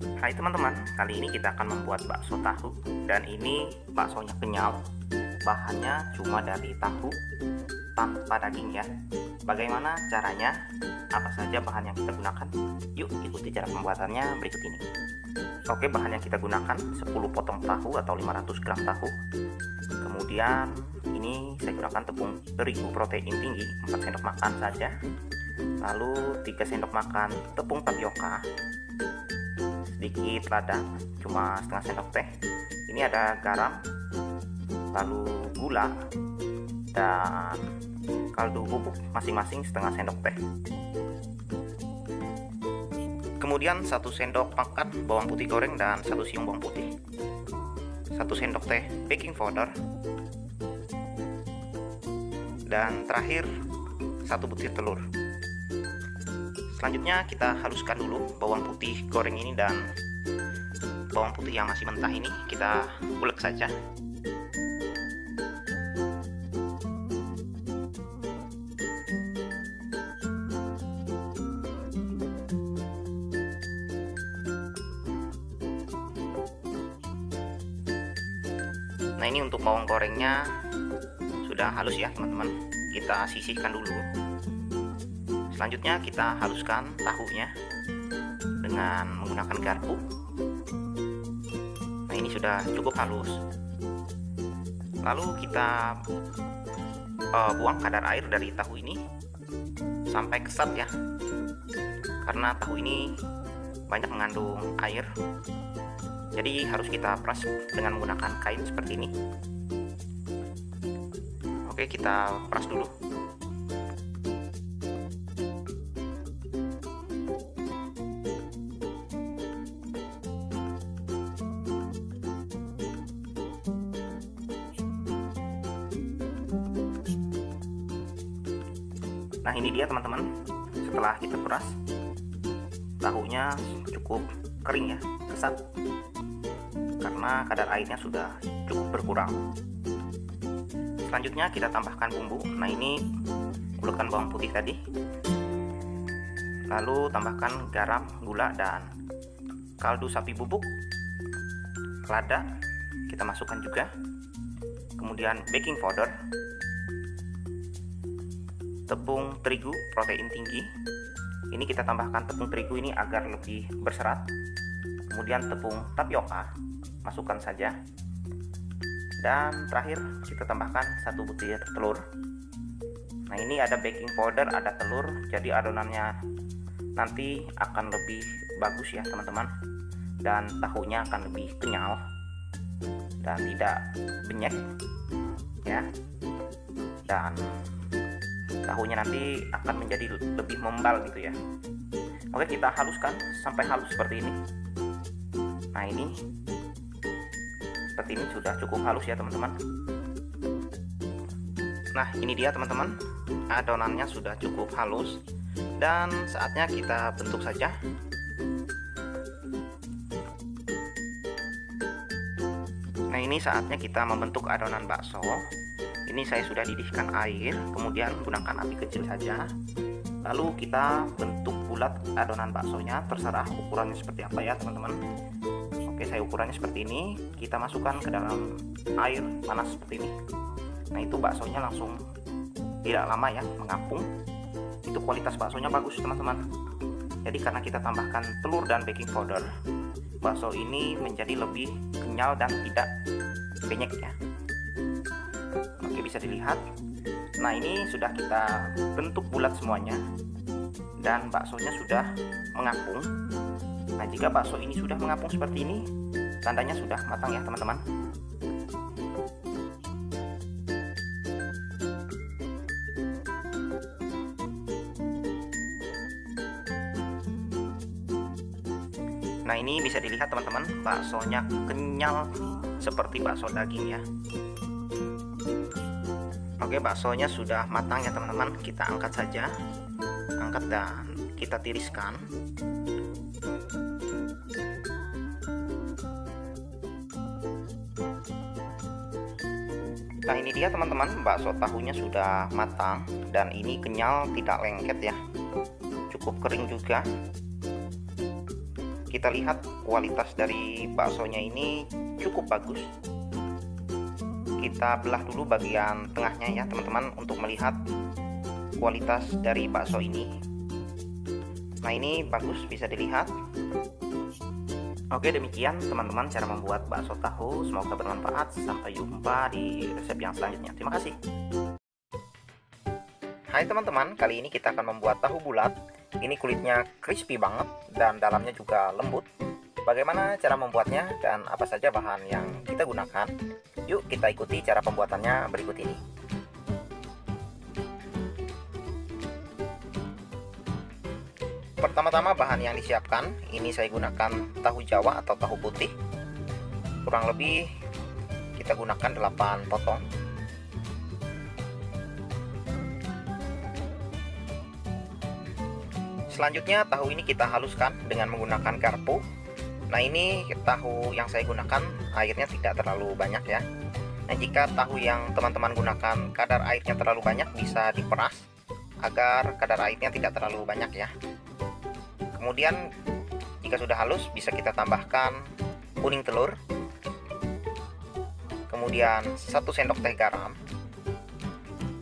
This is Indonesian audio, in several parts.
Hai teman-teman, kali ini kita akan membuat bakso tahu. Dan ini baksonya kenyal. Bahannya cuma dari tahu tanpa daging ya. Bagaimana caranya? Apa saja bahan yang kita gunakan? Yuk ikuti cara pembuatannya berikut ini. Oke, bahan yang kita gunakan 10 potong tahu atau 500 gram tahu. Kemudian ini saya gunakan tepung terigu protein tinggi 4 sendok makan saja. Lalu 3 sendok makan tepung tapioka, sedikit lada cuma setengah sendok teh. Ini ada garam, lalu gula dan kaldu bubuk masing-masing setengah sendok teh. Kemudian 1 sendok makan bawang putih goreng dan 1 siung bawang putih, 1 sendok teh baking powder, dan terakhir 1 butir telur. Selanjutnya kita haluskan dulu bawang putih goreng ini dan bawang putih yang masih mentah ini kita ulek saja. Nah, ini untuk bawang gorengnya sudah halus ya teman-teman, kita sisihkan dulu. Selanjutnya kita haluskan tahunya dengan menggunakan garpu. Nah, ini sudah cukup halus. Lalu kita buang kadar air dari tahu ini sampai kesat ya, karena tahu ini banyak mengandung air, jadi harus kita peras dengan menggunakan kain seperti ini. Oke, kita peras dulu. Nah, ini dia teman-teman, setelah kita peras, tahunya cukup kering ya, kesat, karena kadar airnya sudah cukup berkurang. Selanjutnya kita tambahkan bumbu. Nah, ini ulekkan bawang putih tadi, lalu tambahkan garam, gula, dan kaldu sapi bubuk, lada kita masukkan juga, kemudian baking powder, tepung terigu protein tinggi. Ini kita tambahkan tepung terigu ini agar lebih berserat. Kemudian tepung tapioka masukkan saja, dan terakhir kita tambahkan 1 butir telur. Nah, ini ada baking powder, ada telur, jadi adonannya nanti akan lebih bagus ya teman-teman, dan tahunya akan lebih kenyal dan tidak benyek ya, dan tahunya nanti akan menjadi lebih membal gitu ya. Oke, kita haluskan sampai halus seperti ini. Nah, ini seperti ini sudah cukup halus ya teman-teman. Nah, ini dia teman-teman, adonannya sudah cukup halus dan saatnya kita bentuk saja. Nah, ini saatnya kita membentuk adonan bakso. Ini saya sudah didihkan air, kemudian gunakan api kecil saja. Lalu kita bentuk bulat adonan baksonya, terserah ukurannya seperti apa ya teman-teman. Oke, saya ukurannya seperti ini. Kita masukkan ke dalam air panas seperti ini. Nah, itu baksonya langsung tidak lama ya mengapung. Itu kualitas baksonya bagus teman-teman. Jadi karena kita tambahkan telur dan baking powder, bakso ini menjadi lebih kenyal dan tidak benyek ya. Oke, bisa dilihat. Nah, ini sudah kita bentuk bulat semuanya dan baksonya sudah mengapung. Nah, jika bakso ini sudah mengapung seperti ini, tandanya sudah matang ya teman-teman. Nah, ini bisa dilihat teman-teman, baksonya kenyal seperti bakso daging ya. Oke, baksonya sudah matang ya teman-teman. Kita angkat saja, angkat dan kita tiriskan. Nah, ini dia teman-teman, bakso tahunya sudah matang dan ini kenyal, tidak lengket ya, cukup kering juga. kita lihat kualitas dari baksonya ini cukup bagus. Kita belah dulu bagian tengahnya ya teman-teman untuk melihat kualitas dari bakso ini. Nah, ini bagus, bisa dilihat. Oke, demikian teman-teman cara membuat bakso tahu. Semoga bermanfaat. Sampai jumpa di resep yang selanjutnya. Terima kasih. Hai teman-teman, kali ini kita akan membuat tahu bulat. Ini kulitnya crispy banget dan dalamnya juga lembut. Bagaimana cara membuatnya dan apa saja bahan yang kita gunakan? Yuk kita ikuti cara pembuatannya berikut ini. Pertama-tama bahan yang disiapkan, ini saya gunakan tahu Jawa atau tahu putih. Kurang lebih kita gunakan 8 potong. Selanjutnya tahu ini kita haluskan dengan menggunakan garpu. Nah, ini tahu yang saya gunakan airnya tidak terlalu banyak ya. Nah, jika tahu yang teman-teman gunakan kadar airnya terlalu banyak, bisa diperas agar kadar airnya tidak terlalu banyak ya. Kemudian jika sudah halus, bisa kita tambahkan kuning telur, kemudian 1 sendok teh garam,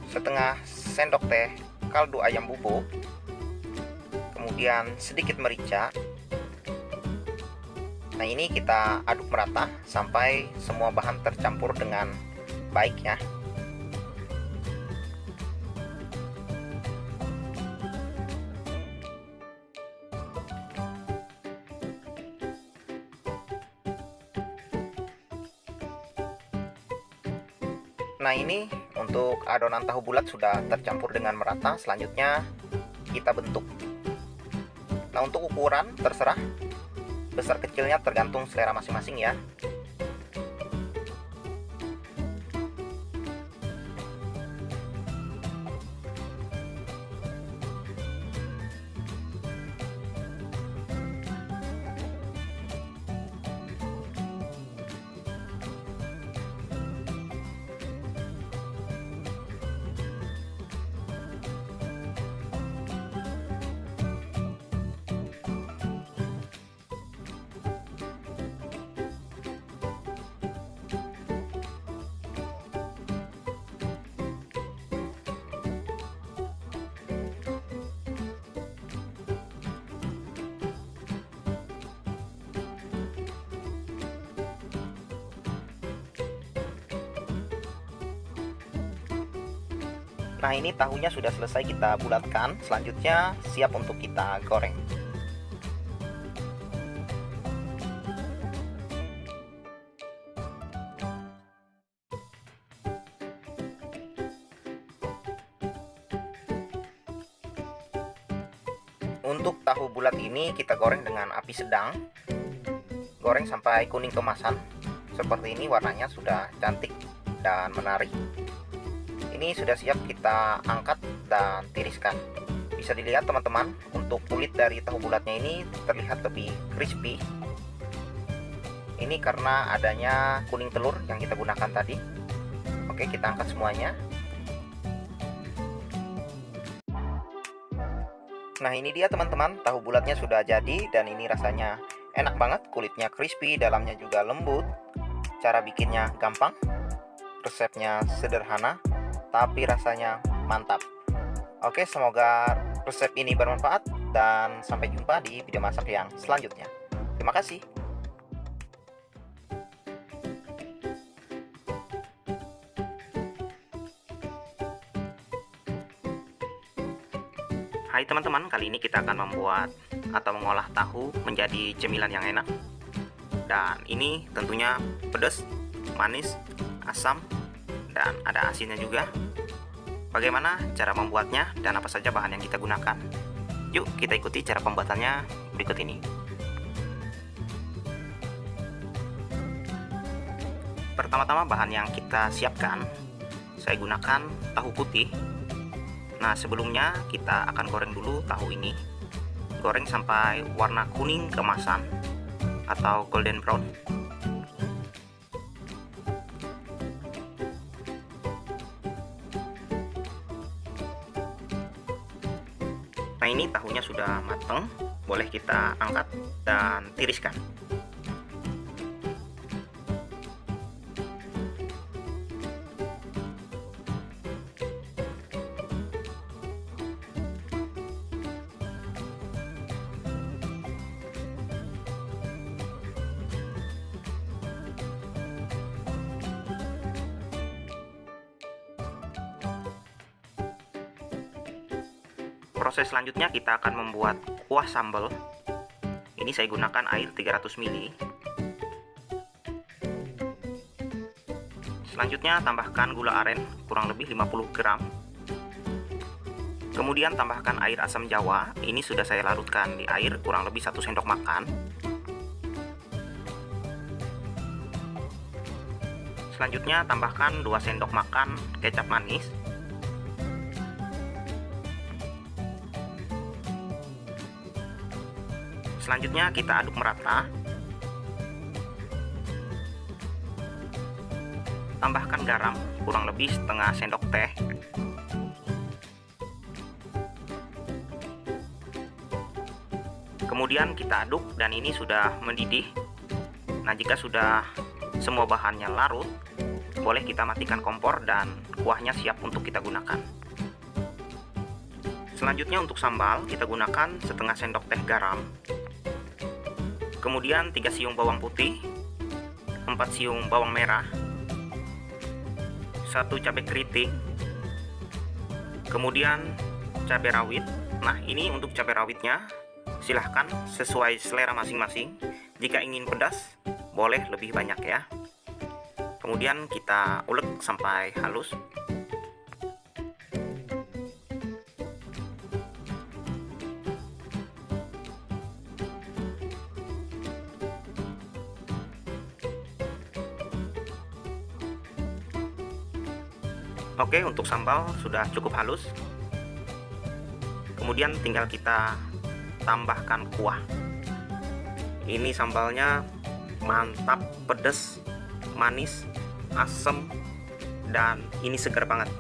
setengah sendok teh kaldu ayam bubuk, kemudian sedikit merica. Nah, ini kita aduk merata sampai semua bahan tercampur dengan baik ya. Nah, ini untuk adonan tahu bulat sudah tercampur dengan merata. Selanjutnya kita bentuk. Nah, untuk ukuran terserah, besar kecilnya tergantung selera masing-masing ya. Nah, ini tahunya sudah selesai kita bulatkan. Selanjutnya siap untuk kita goreng. Untuk tahu bulat ini kita goreng dengan api sedang. Goreng sampai kuning kemasan. Seperti ini, warnanya sudah cantik dan menarik. Ini sudah siap kita angkat dan tiriskan. Bisa dilihat teman-teman, untuk kulit dari tahu bulatnya ini terlihat lebih crispy. Ini karena adanya kuning telur yang kita gunakan tadi. Oke, kita angkat semuanya. Nah, ini dia teman-teman, tahu bulatnya sudah jadi dan ini rasanya enak banget. Kulitnya crispy, dalamnya juga lembut. Cara bikinnya gampang, resepnya sederhana, tapi rasanya mantap. Oke, semoga resep ini bermanfaat dan sampai jumpa di video masak yang selanjutnya. Terima kasih. Hai teman-teman, kali ini kita akan membuat atau mengolah tahu menjadi cemilan yang enak. Dan ini tentunya pedas, manis, asam, dan ada asinnya juga. Bagaimana cara membuatnya dan apa saja bahan yang kita gunakan? Yuk kita ikuti cara pembuatannya berikut ini. Pertama-tama bahan yang kita siapkan, saya gunakan tahu putih. Nah, sebelumnya kita akan goreng dulu tahu ini. Goreng sampai warna kuning keemasan atau golden brown. Nah, ini tahunya sudah mateng. boleh kita angkat dan tiriskan. Proses selanjutnya kita akan membuat kuah sambal. Ini saya gunakan air 300 ml. Selanjutnya tambahkan gula aren kurang lebih 50 gram. Kemudian tambahkan air asam jawa. Ini sudah saya larutkan di air kurang lebih 1 sendok makan. Selanjutnya tambahkan 2 sendok makan kecap manis. Selanjutnya kita aduk merata. Tambahkan garam kurang lebih setengah sendok teh. Kemudian kita aduk dan ini sudah mendidih. Nah, jika sudah semua bahannya larut, boleh kita matikan kompor dan kuahnya siap untuk kita gunakan. Selanjutnya untuk sambal kita gunakan setengah sendok teh garam. Kemudian 3 siung bawang putih, 4 siung bawang merah, 1 cabai keriting, kemudian cabai rawit. Nah, ini untuk cabai rawitnya silahkan sesuai selera masing-masing. Jika ingin pedas, boleh lebih banyak ya. Kemudian kita ulek sampai halus. Oke, untuk sambal sudah cukup halus. Kemudian tinggal kita tambahkan kuah. Ini sambalnya mantap, pedas, manis, asam, dan ini segar banget.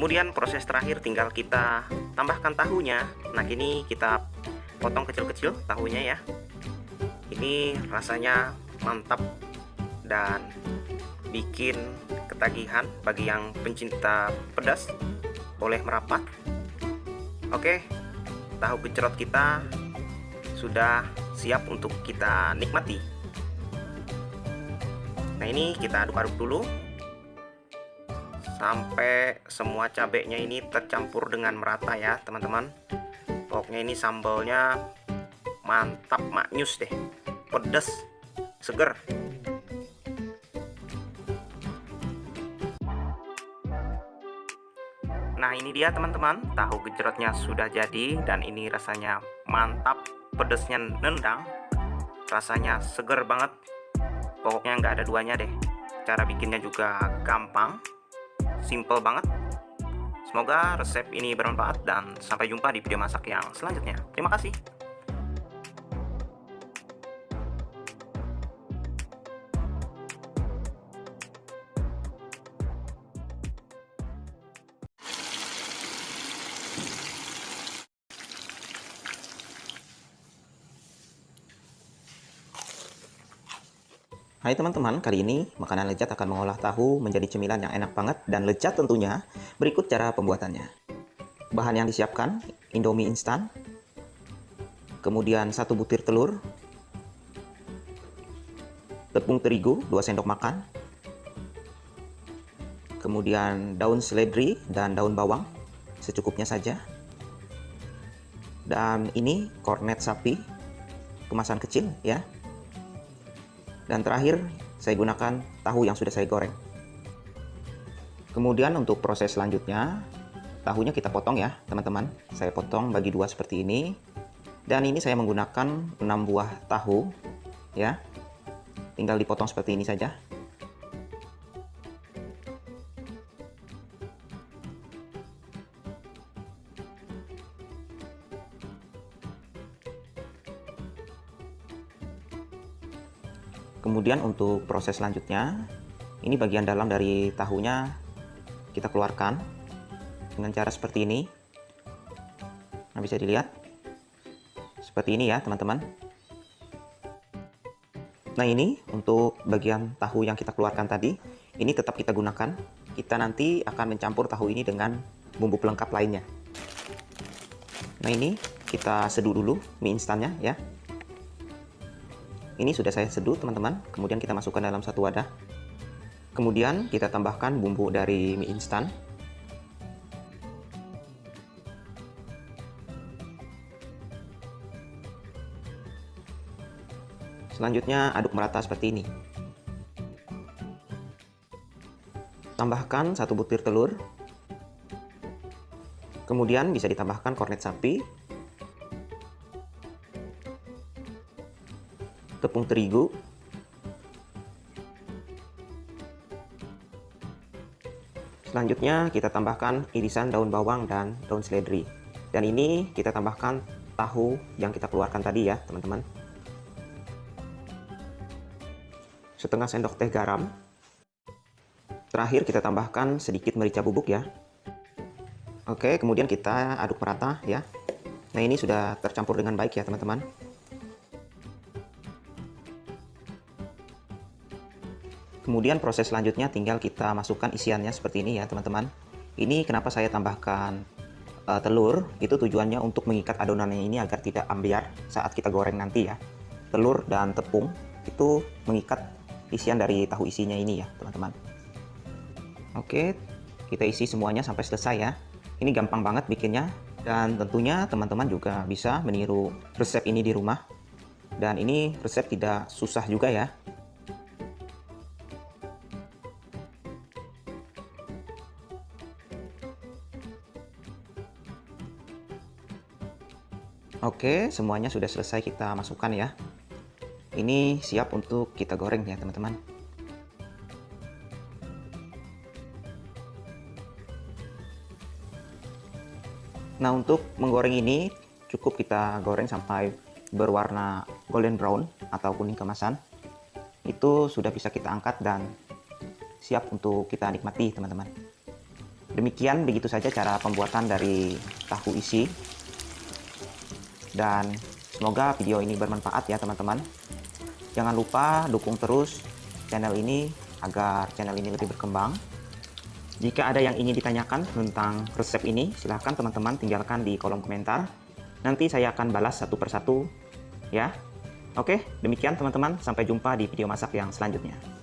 Kemudian proses terakhir tinggal kita tambahkan tahunya. Nah, ini kita potong kecil-kecil tahunya ya. Ini rasanya mantap dan bikin ketagihan. Bagi yang pencinta pedas, boleh merapat. Oke, tahu gejrot kita sudah siap untuk kita nikmati. Nah, ini kita aduk-aduk dulu sampai semua cabenya ini tercampur dengan merata ya teman-teman. Pokoknya ini sambalnya mantap, maknyus deh, pedas, seger. Nah, ini dia teman-teman, tahu gejrotnya sudah jadi dan ini rasanya mantap, pedasnya nendang, rasanya seger banget. Pokoknya nggak ada duanya deh. Cara bikinnya juga gampang, simple banget. Semoga resep ini bermanfaat dan sampai jumpa di video masak yang selanjutnya. Terima kasih. Hai teman-teman, kali ini Makanan Lezat akan mengolah tahu menjadi cemilan yang enak banget dan lezat tentunya. Berikut cara pembuatannya. Bahan yang disiapkan, Indomie instan, kemudian 1 butir telur, tepung terigu 2 sendok makan, kemudian daun seledri dan daun bawang secukupnya saja, dan ini kornet sapi kemasan kecil ya. Dan terakhir, saya gunakan tahu yang sudah saya goreng. Kemudian untuk proses selanjutnya, tahunya kita potong ya, teman-teman. Saya potong bagi 2 seperti ini. Dan ini saya menggunakan 6 buah tahu, ya. Tinggal dipotong seperti ini saja. Kemudian untuk proses selanjutnya, ini bagian dalam dari tahunya kita keluarkan dengan cara seperti ini. Nah, bisa dilihat seperti ini ya teman-teman. Nah, ini untuk bagian tahu yang kita keluarkan tadi, ini tetap kita gunakan. Kita nanti akan mencampur tahu ini dengan bumbu pelengkap lainnya. Nah, ini kita seduh dulu mie instannya ya. Ini sudah saya seduh teman-teman, kemudian kita masukkan dalam satu wadah. Kemudian kita tambahkan bumbu dari mie instan. Selanjutnya aduk merata seperti ini. Tambahkan 1 butir telur. Kemudian bisa ditambahkan kornet sapi, tepung terigu, selanjutnya kita tambahkan irisan daun bawang dan daun seledri. Dan ini kita tambahkan tahu yang kita keluarkan tadi ya teman-teman. Setengah sendok teh garam. Terakhir kita tambahkan sedikit merica bubuk ya. Oke, kemudian kita aduk merata ya. Nah, ini sudah tercampur dengan baik ya teman-teman. Kemudian proses selanjutnya tinggal kita masukkan isiannya seperti ini ya teman-teman. Ini kenapa saya tambahkan telur, itu tujuannya untuk mengikat adonannya ini agar tidak ambiar saat kita goreng nanti ya. Telur dan tepung itu mengikat isian dari tahu isinya ini ya teman-teman. Oke, kita isi semuanya sampai selesai ya. Ini gampang banget bikinnya, dan tentunya teman-teman juga bisa meniru resep ini di rumah. Dan ini resep tidak susah juga ya. Oke, semuanya sudah selesai kita masukkan ya. Ini siap untuk kita goreng ya teman-teman. Nah, untuk menggoreng ini cukup kita goreng sampai berwarna golden brown atau kuning kemasan. Itu sudah bisa kita angkat dan siap untuk kita nikmati teman-teman. Demikian begitu saja cara pembuatan dari tahu isi. Dan semoga video ini bermanfaat ya teman-teman. Jangan lupa dukung terus channel ini agar channel ini lebih berkembang. Jika ada yang ingin ditanyakan tentang resep ini, silahkan teman-teman tinggalkan di kolom komentar. Nanti saya akan balas satu persatu ya. Oke, demikian teman-teman. Sampai jumpa di video masak yang selanjutnya.